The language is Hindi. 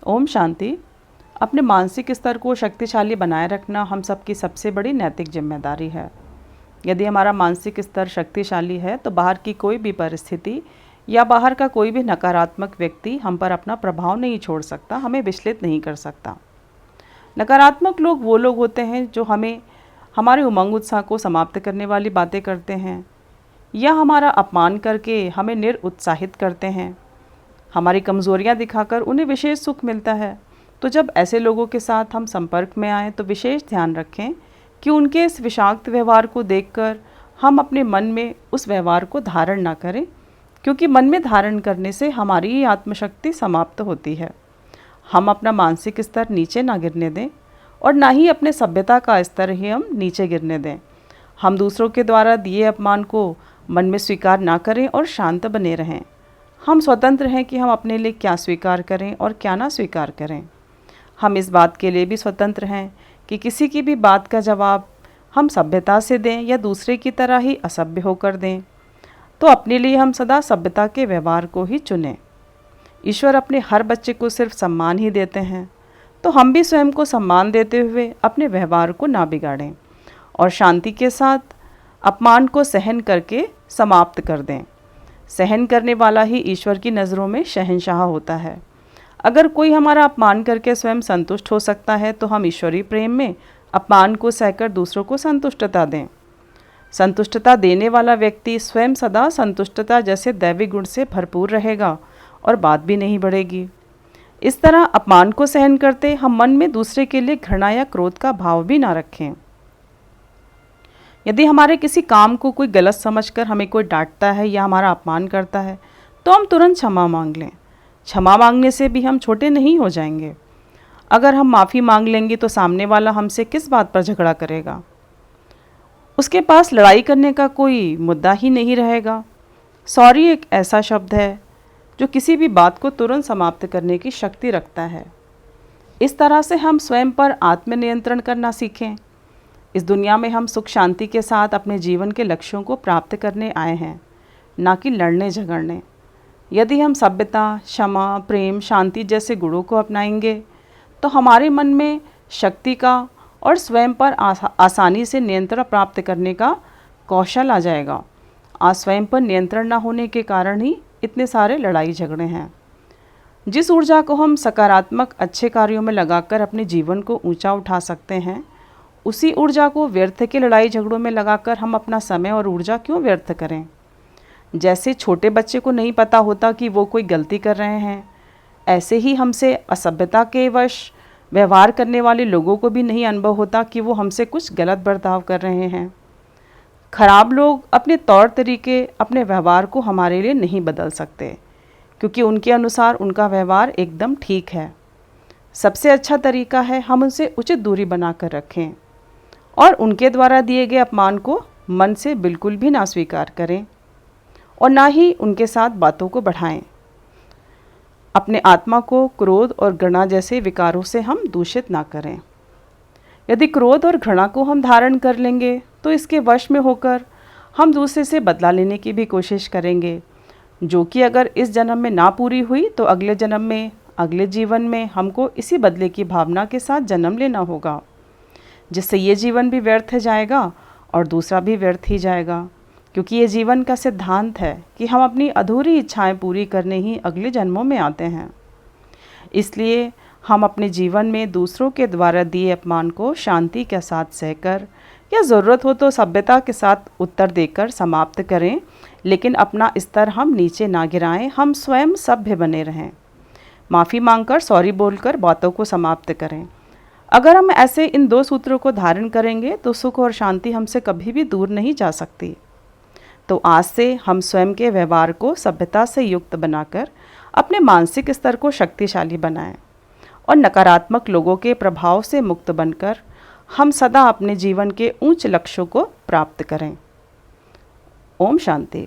ओम शांति। अपने मानसिक स्तर को शक्तिशाली बनाए रखना हम सबकी सबसे बड़ी नैतिक जिम्मेदारी है। यदि हमारा मानसिक स्तर शक्तिशाली है तो बाहर की कोई भी परिस्थिति या बाहर का कोई भी नकारात्मक व्यक्ति हम पर अपना प्रभाव नहीं छोड़ सकता, हमें विचलित नहीं कर सकता। नकारात्मक लोग वो लोग होते हैं जो हमें हमारे उमंग उत्साह को समाप्त करने वाली बातें करते हैं या हमारा अपमान करके हमें निरुत्साहित करते हैं। हमारी कमज़ोरियाँ दिखाकर उन्हें विशेष सुख मिलता है। तो जब ऐसे लोगों के साथ हम संपर्क में आएँ तो विशेष ध्यान रखें कि उनके इस विषाक्त व्यवहार को देखकर हम अपने मन में उस व्यवहार को धारण ना करें, क्योंकि मन में धारण करने से हमारी ही आत्मशक्ति समाप्त होती है। हम अपना मानसिक स्तर नीचे ना गिरने दें और ना ही अपने सभ्यता का स्तर ही हम नीचे गिरने दें। हम दूसरों के द्वारा दिए अपमान को मन में स्वीकार ना करें और शांत बने रहें। हम स्वतंत्र हैं कि हम अपने लिए क्या स्वीकार करें और क्या ना स्वीकार करें। हम इस बात के लिए भी स्वतंत्र हैं कि किसी की भी बात का जवाब हम सभ्यता से दें या दूसरे की तरह ही असभ्य होकर दें। तो अपने लिए हम सदा सभ्यता के व्यवहार को ही चुनें। ईश्वर अपने हर बच्चे को सिर्फ सम्मान ही देते हैं, तो हम भी स्वयं को सम्मान देते हुए अपने व्यवहार को ना बिगाड़ें और शांति के साथ अपमान को सहन करके समाप्त कर दें। सहन करने वाला ही ईश्वर की नज़रों में शहंशाह होता है। अगर कोई हमारा अपमान करके स्वयं संतुष्ट हो सकता है तो हम ईश्वरीय प्रेम में अपमान को सहकर दूसरों को संतुष्टता दें। संतुष्टता देने वाला व्यक्ति स्वयं सदा संतुष्टता जैसे दैवी गुण से भरपूर रहेगा और बात भी नहीं बढ़ेगी। इस तरह अपमान को सहन करते हम मन में दूसरे के लिए घृणा या क्रोध का भाव भी ना रखें। यदि हमारे किसी काम को कोई गलत समझकर हमें कोई डांटता है या हमारा अपमान करता है तो हम तुरंत क्षमा मांग लें। क्षमा मांगने से भी हम छोटे नहीं हो जाएंगे। अगर हम माफ़ी मांग लेंगे तो सामने वाला हमसे किस बात पर झगड़ा करेगा? उसके पास लड़ाई करने का कोई मुद्दा ही नहीं रहेगा। सॉरी एक ऐसा शब्द है जो किसी भी बात को तुरंत समाप्त करने की शक्ति रखता है। इस तरह से हम स्वयं पर आत्मनियंत्रण करना सीखें। इस दुनिया में हम सुख शांति के साथ अपने जीवन के लक्ष्यों को प्राप्त करने आए हैं, ना कि लड़ने झगड़ने। यदि हम सभ्यता, क्षमा, प्रेम, शांति जैसे गुणों को अपनाएंगे तो हमारे मन में शक्ति का और स्वयं पर आसानी से नियंत्रण प्राप्त करने का कौशल आ जाएगा। आज स्वयं पर नियंत्रण न होने के कारण ही इतने सारे लड़ाई झगड़े हैं। जिस ऊर्जा को हम सकारात्मक अच्छे कार्यों में लगाकर अपने जीवन को ऊंचा उठा सकते हैं, उसी ऊर्जा को व्यर्थ के लड़ाई झगड़ों में लगाकर हम अपना समय और ऊर्जा क्यों व्यर्थ करें? जैसे छोटे बच्चे को नहीं पता होता कि वो कोई गलती कर रहे हैं, ऐसे ही हमसे असभ्यता के वश व्यवहार करने वाले लोगों को भी नहीं अनुभव होता कि वो हमसे कुछ गलत बर्ताव कर रहे हैं। खराब लोग अपने तौर तरीके, अपने व्यवहार को हमारे लिए नहीं बदल सकते, क्योंकि उनके अनुसार उनका व्यवहार एकदम ठीक है। सबसे अच्छा तरीका है हम उनसे उचित दूरी बनाकर रखें और उनके द्वारा दिए गए अपमान को मन से बिल्कुल भी ना स्वीकार करें और ना ही उनके साथ बातों को बढ़ाएं। अपने आत्मा को क्रोध और घृणा जैसे विकारों से हम दूषित ना करें। यदि क्रोध और घृणा को हम धारण कर लेंगे तो इसके वश में होकर हम दूसरे से बदला लेने की भी कोशिश करेंगे, जो कि अगर इस जन्म में ना पूरी हुई तो अगले जन्म में, अगले जीवन में हमको इसी बदले की भावना के साथ जन्म लेना होगा, जिससे ये जीवन भी व्यर्थ जाएगा और दूसरा भी व्यर्थ ही जाएगा। क्योंकि ये जीवन का सिद्धांत है कि हम अपनी अधूरी इच्छाएं पूरी करने ही अगले जन्मों में आते हैं। इसलिए हम अपने जीवन में दूसरों के द्वारा दिए अपमान को शांति के साथ सहकर या ज़रूरत हो तो सभ्यता के साथ उत्तर देकर समाप्त करें, लेकिन अपना स्तर हम नीचे ना गिराएं। हम स्वयं सभ्य बने रहें। माफ़ी मांगकर, सॉरी बोलकर बातों को समाप्त करें। अगर हम ऐसे इन 2 सूत्रों को धारण करेंगे तो सुख और शांति हमसे कभी भी दूर नहीं जा सकती। तो आज से हम स्वयं के व्यवहार को सभ्यता से युक्त बनाकर अपने मानसिक स्तर को शक्तिशाली बनाएं और नकारात्मक लोगों के प्रभाव से मुक्त बनकर हम सदा अपने जीवन के उच्च लक्ष्यों को प्राप्त करें। ओम शांति।